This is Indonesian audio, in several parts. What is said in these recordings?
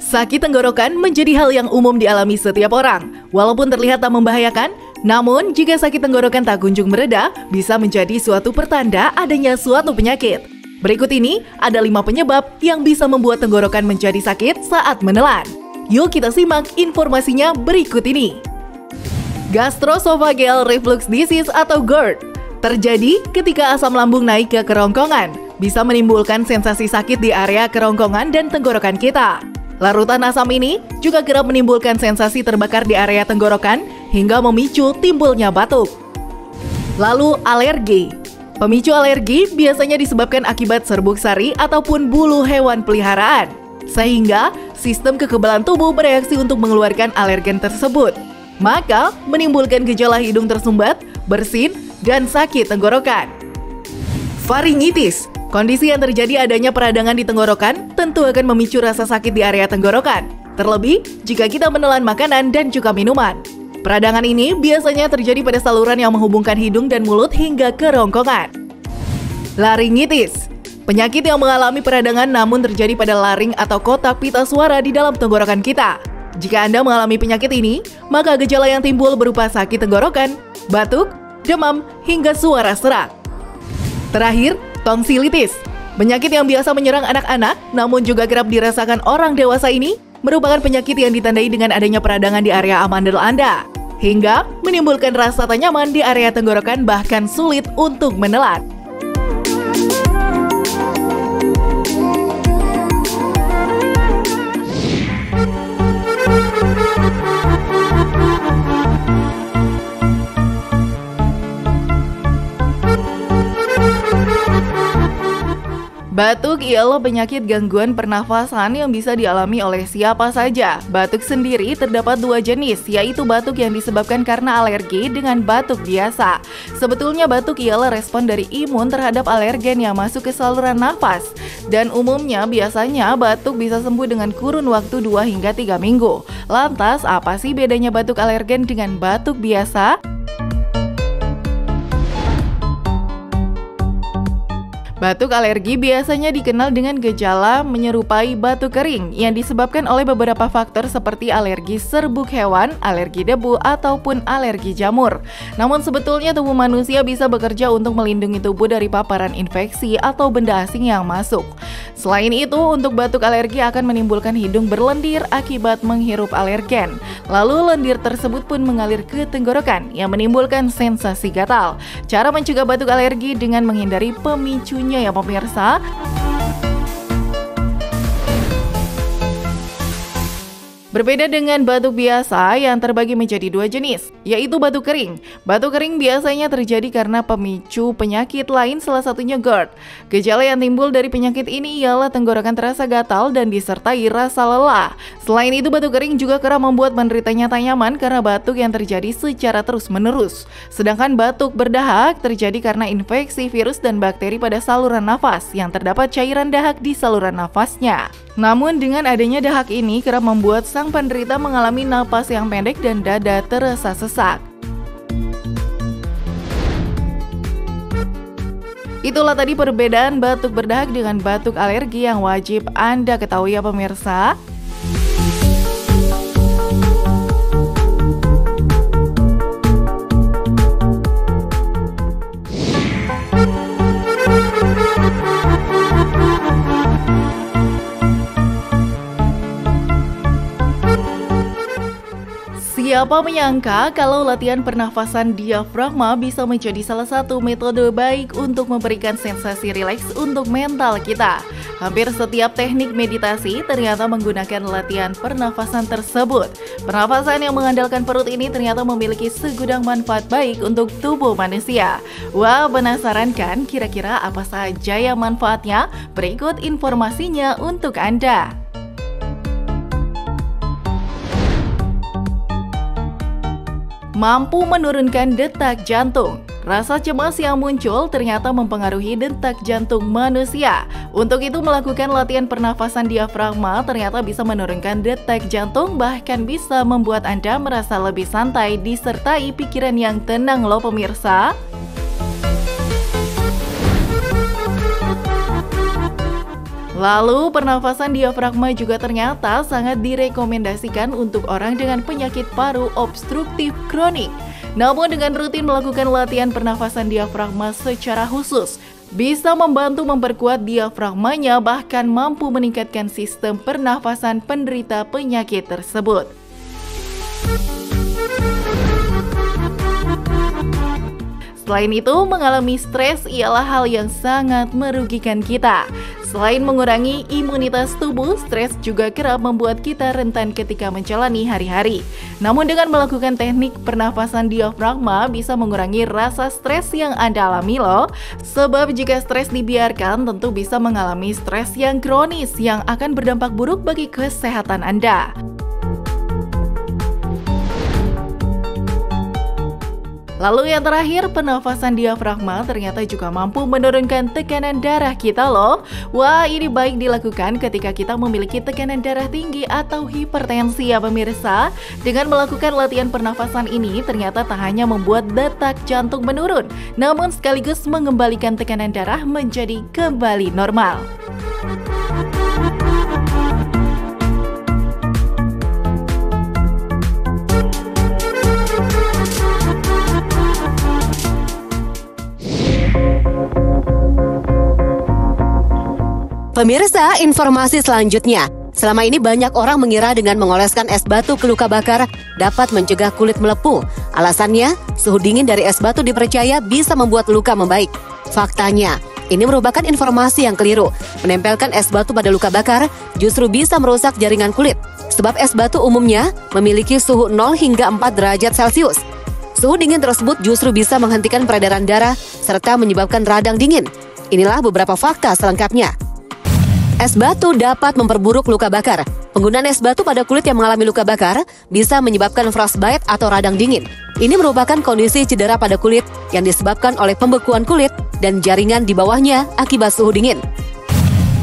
Sakit tenggorokan menjadi hal yang umum dialami setiap orang. Walaupun terlihat tak membahayakan, namun jika sakit tenggorokan tak kunjung mereda, bisa menjadi suatu pertanda adanya suatu penyakit. Berikut ini ada 5 penyebab yang bisa membuat tenggorokan menjadi sakit saat menelan. Yuk kita simak informasinya berikut ini. Gastroesophageal reflux disease atau GERD terjadi ketika asam lambung naik ke kerongkongan, bisa menimbulkan sensasi sakit di area kerongkongan dan tenggorokan kita. Larutan asam ini juga kerap menimbulkan sensasi terbakar di area tenggorokan hingga memicu timbulnya batuk. Lalu alergi. Pemicu alergi biasanya disebabkan akibat serbuk sari ataupun bulu hewan peliharaan, sehingga sistem kekebalan tubuh bereaksi untuk mengeluarkan alergen tersebut. Maka menimbulkan gejala hidung tersumbat, bersin, dan sakit tenggorokan. Faringitis. Kondisi yang terjadi adanya peradangan di tenggorokan tentu akan memicu rasa sakit di area tenggorokan, terlebih jika kita menelan makanan dan juga minuman. Peradangan ini biasanya terjadi pada saluran yang menghubungkan hidung dan mulut hingga kerongkongan. Laringitis. Penyakit yang mengalami peradangan namun terjadi pada laring atau kotak pita suara di dalam tenggorokan kita. Jika Anda mengalami penyakit ini, maka gejala yang timbul berupa sakit tenggorokan, batuk, demam, hingga suara serak. Terakhir, tonsilitis. Penyakit yang biasa menyerang anak-anak, namun juga kerap dirasakan orang dewasa ini, merupakan penyakit yang ditandai dengan adanya peradangan di area amandel Anda, hingga menimbulkan rasa tak nyaman di area tenggorokan bahkan sulit untuk menelan. Batuk ialah penyakit gangguan pernafasan yang bisa dialami oleh siapa saja. Batuk sendiri terdapat 2 jenis, yaitu batuk yang disebabkan karena alergi dengan batuk biasa. Sebetulnya batuk ialah respon dari imun terhadap alergen yang masuk ke saluran nafas. Dan umumnya biasanya batuk bisa sembuh dengan kurun waktu 2 hingga 3 minggu. Lantas, apa sih bedanya batuk alergen dengan batuk biasa? Batuk alergi biasanya dikenal dengan gejala menyerupai batuk kering yang disebabkan oleh beberapa faktor seperti alergi serbuk hewan, alergi debu, ataupun alergi jamur. Namun sebetulnya tubuh manusia bisa bekerja untuk melindungi tubuh dari paparan infeksi atau benda asing yang masuk. Selain itu, untuk batuk alergi akan menimbulkan hidung berlendir akibat menghirup alergen. Lalu lendir tersebut pun mengalir ke tenggorokan yang menimbulkan sensasi gatal. Cara mencegah batuk alergi dengan menghindari pemicunya ya pemirsa. Berbeda dengan batuk biasa yang terbagi menjadi 2 jenis, yaitu batuk kering. Batuk kering biasanya terjadi karena pemicu penyakit lain, salah satunya GERD. Gejala yang timbul dari penyakit ini ialah tenggorokan terasa gatal dan disertai rasa lelah. Selain itu, batuk kering juga kerap membuat penderitanya tak nyaman karena batuk yang terjadi secara terus-menerus. Sedangkan batuk berdahak terjadi karena infeksi virus dan bakteri pada saluran nafas yang terdapat cairan dahak di saluran nafasnya. Namun dengan adanya dahak ini kerap membuat sang penderita mengalami napas yang pendek dan dada terasa sesak. Itulah tadi perbedaan batuk berdahak dengan batuk alergi yang wajib Anda ketahui ya pemirsa. Siapa menyangka kalau latihan pernafasan diafragma bisa menjadi salah satu metode baik untuk memberikan sensasi rileks untuk mental kita. Hampir setiap teknik meditasi ternyata menggunakan latihan pernafasan tersebut. Pernafasan yang mengandalkan perut ini ternyata memiliki segudang manfaat baik untuk tubuh manusia. Wah, penasaran kan kira-kira apa saja ya manfaatnya? Berikut informasinya untuk Anda. Mampu menurunkan detak jantung. Rasa cemas yang muncul ternyata mempengaruhi detak jantung manusia. Untuk itu melakukan latihan pernafasan diafragma ternyata bisa menurunkan detak jantung, bahkan bisa membuat Anda merasa lebih santai disertai pikiran yang tenang loh pemirsa. Lalu, pernafasan diafragma juga ternyata sangat direkomendasikan untuk orang dengan penyakit paru obstruktif kronik. Namun dengan rutin melakukan latihan pernafasan diafragma secara khusus, bisa membantu memperkuat diafragmanya, bahkan mampu meningkatkan sistem pernafasan penderita penyakit tersebut. Selain itu, mengalami stres ialah hal yang sangat merugikan kita. Selain mengurangi imunitas tubuh, stres juga kerap membuat kita rentan ketika menjalani hari-hari. Namun dengan melakukan teknik pernafasan diafragma bisa mengurangi rasa stres yang Anda alami loh. Sebab jika stres dibiarkan tentu bisa mengalami stres yang kronis yang akan berdampak buruk bagi kesehatan Anda. Lalu yang terakhir, pernafasan diafragma ternyata juga mampu menurunkan tekanan darah kita loh. Wah, ini baik dilakukan ketika kita memiliki tekanan darah tinggi atau hipertensi ya pemirsa. Dengan melakukan latihan pernafasan ini ternyata tak hanya membuat detak jantung menurun, namun sekaligus mengembalikan tekanan darah menjadi kembali normal. Pemirsa, informasi selanjutnya. Selama ini banyak orang mengira dengan mengoleskan es batu ke luka bakar dapat mencegah kulit melepuh. Alasannya, suhu dingin dari es batu dipercaya bisa membuat luka membaik. Faktanya, ini merupakan informasi yang keliru. Menempelkan es batu pada luka bakar justru bisa merusak jaringan kulit. Sebab es batu umumnya memiliki suhu 0 hingga 4 derajat Celcius. Suhu dingin tersebut justru bisa menghentikan peredaran darah serta menyebabkan radang dingin. Inilah beberapa fakta selengkapnya. Es batu dapat memperburuk luka bakar. Penggunaan es batu pada kulit yang mengalami luka bakar bisa menyebabkan frostbite atau radang dingin. Ini merupakan kondisi cedera pada kulit yang disebabkan oleh pembekuan kulit dan jaringan di bawahnya akibat suhu dingin.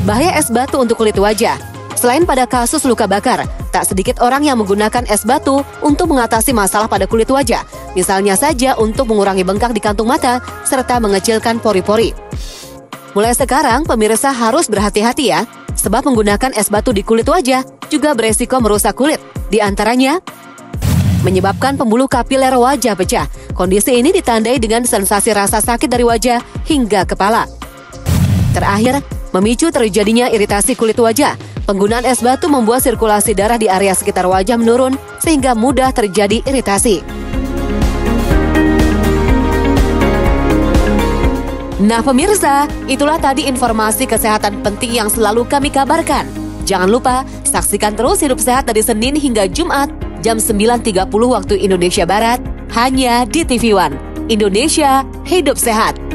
Bahaya es batu untuk kulit wajah. Selain pada kasus luka bakar, tak sedikit orang yang menggunakan es batu untuk mengatasi masalah pada kulit wajah. Misalnya saja untuk mengurangi bengkak di kantung mata serta mengecilkan pori-pori. Mulai sekarang, pemirsa harus berhati-hati ya, sebab menggunakan es batu di kulit wajah juga beresiko merusak kulit. Di antaranya, menyebabkan pembuluh kapiler wajah pecah. Kondisi ini ditandai dengan sensasi rasa sakit dari wajah hingga kepala. Terakhir, memicu terjadinya iritasi kulit wajah. Penggunaan es batu membuat sirkulasi darah di area sekitar wajah menurun, sehingga mudah terjadi iritasi. Nah pemirsa, itulah tadi informasi kesehatan penting yang selalu kami kabarkan. Jangan lupa saksikan terus Hidup Sehat dari Senin hingga Jumat jam 9.30 waktu Indonesia Barat hanya di TV One. Indonesia Hidup Sehat.